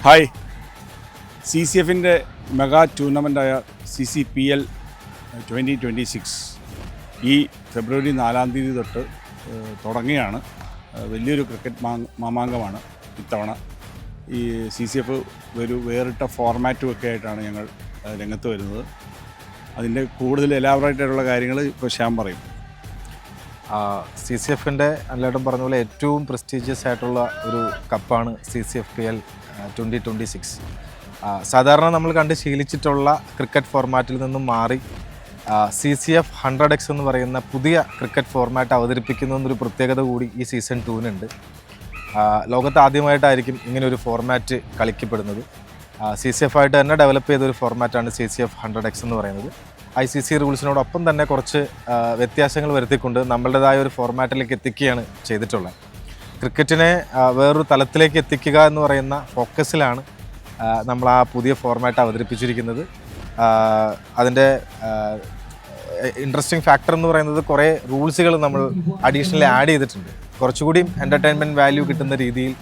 Hi, CCFിൻ്റെ mega ടൂർണമെൻ്റായ CCPL 2026 ഈ ഫെബ്രുവരി 4-ാം തീയതി തൊട്ട് തുടങ്ങിയാണ്. വലിയൊരു ക്രിക്കറ്റ് മാമാങ്കമാണ് ഇത്തവണ. ഈ CCF ഒരു വേറിട്ട ഫോർമാറ്റും ഒക്കെ ആയിട്ടാണ് ഞങ്ങൾ രംഗത്ത് വരുന്നത്. അതിൻ്റെ കൂടുതൽ എലാബറേറ്റായിട്ടുള്ള കാര്യങ്ങൾ ഇപ്പോൾ ശ്യാം പറയും. CCFിൻ്റെ എല്ലാവരും പറഞ്ഞ പോലെ ഏറ്റവും പ്രസ്റ്റീജിയസ് ആയിട്ടുള്ള ഒരു കപ്പാണ് CCFPL 2026. സാധാരണ നമ്മൾ കണ്ട് ശീലിച്ചിട്ടുള്ള ക്രിക്കറ്റ് ഫോർമാറ്റിൽ നിന്നും മാറി CCF 100X എന്ന് പറയുന്ന പുതിയ ക്രിക്കറ്റ് ഫോർമാറ്റ് അവതരിപ്പിക്കുന്ന എന്നൊരു പ്രത്യേകത കൂടി ഈ സീസൺ 2-നുണ്ട്. ലോകത്ത് ആദ്യമായിട്ടായിരിക്കും ഇങ്ങനൊരു ഫോർമാറ്റ് കളിക്കപ്പെടുന്നത്. CCF ആയിട്ട് തന്നെ ഡെവലപ്പ് ചെയ്തൊരു ഫോർമാറ്റാണ് CCF 100X എന്ന് പറയുന്നത്. ICC റൂൾസിനോടൊപ്പം തന്നെ കുറച്ച് വ്യത്യാസങ്ങൾ വരുത്തിക്കൊണ്ട് നമ്മളുടേതായ ഒരു ഫോർമാറ്റിലേക്ക് എത്തിക്കുകയാണ് ചെയ്തിട്ടുള്ളത്. ക്രിക്കറ്റിനെ വേറൊരു തലത്തിലേക്ക് എത്തിക്കുക എന്ന് പറയുന്ന ഫോക്കസിലാണ് നമ്മൾ ആ പുതിയ ഫോർമാറ്റ് അവതരിപ്പിച്ചിരിക്കുന്നത്. അതിൻ്റെ ഇൻട്രസ്റ്റിംഗ് ഫാക്ടർ എന്ന് പറയുന്നത് കുറേ റൂൾസുകൾ നമ്മൾ അഡീഷണലി ആഡ് ചെയ്തിട്ടുണ്ട്. കുറച്ചുകൂടി എൻ്റർടൈൻമെൻറ്റ് വാല്യൂ കിട്ടുന്ന രീതിയിൽ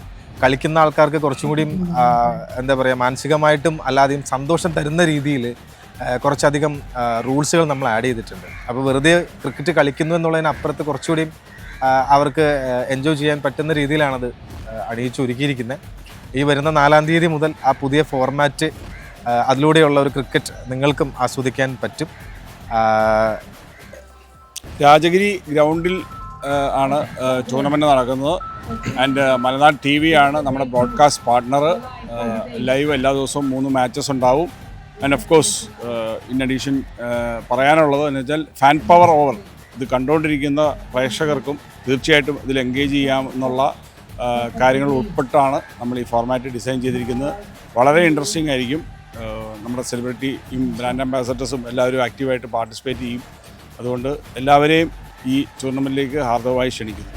കളിക്കുന്ന ആൾക്കാർക്ക് കുറച്ചും കൂടിയും എന്താ പറയുക, മാനസികമായിട്ടും അല്ലാതെയും സന്തോഷം തരുന്ന രീതിയിൽ കുറച്ചധികം റൂൾസുകൾ നമ്മൾ ആഡ് ചെയ്തിട്ടുണ്ട്. അപ്പോൾ വെറുതെ ക്രിക്കറ്റ് കളിക്കുന്നു എന്നുള്ളതിനപ്പുറത്ത് കുറച്ചുകൂടിയും അവർക്ക് എൻജോയ് ചെയ്യാൻ പറ്റുന്ന രീതിയിലാണത് അണിയിച്ചൊരുക്കിയിരിക്കുന്നത്. ഈ വരുന്ന 4-ാം തീയതി മുതൽ ആ പുതിയ ഫോർമാറ്റ്, അതിലൂടെയുള്ള ഒരു ക്രിക്കറ്റ് നിങ്ങൾക്കും ആസ്വദിക്കാൻ പറ്റും. രാജഗിരി ഗ്രൗണ്ടിൽ ആണ് ടൂർണമെൻറ്റ് നടക്കുന്നത്. ആൻഡ് മലനാട് TV ആണ് നമ്മുടെ ബ്രോഡ്കാസ്റ്റ് പാർട്ട്ണർ. ലൈവ് എല്ലാ ദിവസവും 3 മാച്ചസ് ഉണ്ടാവും. And of course in addition പറയാനുള്ളത് എന്ന് വെച്ചാൽ ഫാൻ പവർ ഓവർ, ഇത് കണ്ടുകൊണ്ടിരിക്കുന്ന പ്രേക്ഷകർക്കും തീർച്ചയായിട്ടും ഇതിൽ എൻഗേജ് ചെയ്യാമെന്നുള്ള കാര്യങ്ങൾ ഉൾപ്പെട്ടാണ് നമ്മൾ ഈ ഫോർമാറ്റ് ഡിസൈൻ ചെയ്തിരിക്കുന്നത്. വളരെ ഇൻട്രസ്റ്റിംഗ് ആയിരിക്കും. നമ്മുടെ സെലിബ്രിറ്റിയും ബ്രാൻഡ് അംബാസഡേഴ്സും എല്ലാവരും ആക്റ്റീവായിട്ട് പാർട്ടിസിപ്പേറ്റ് ചെയ്യും. അതുകൊണ്ട് എല്ലാവരെയും ഈ ടൂർണമെൻറ്റിലേക്ക് ഹാർദവമായി ക്ഷണിക്കുന്നു.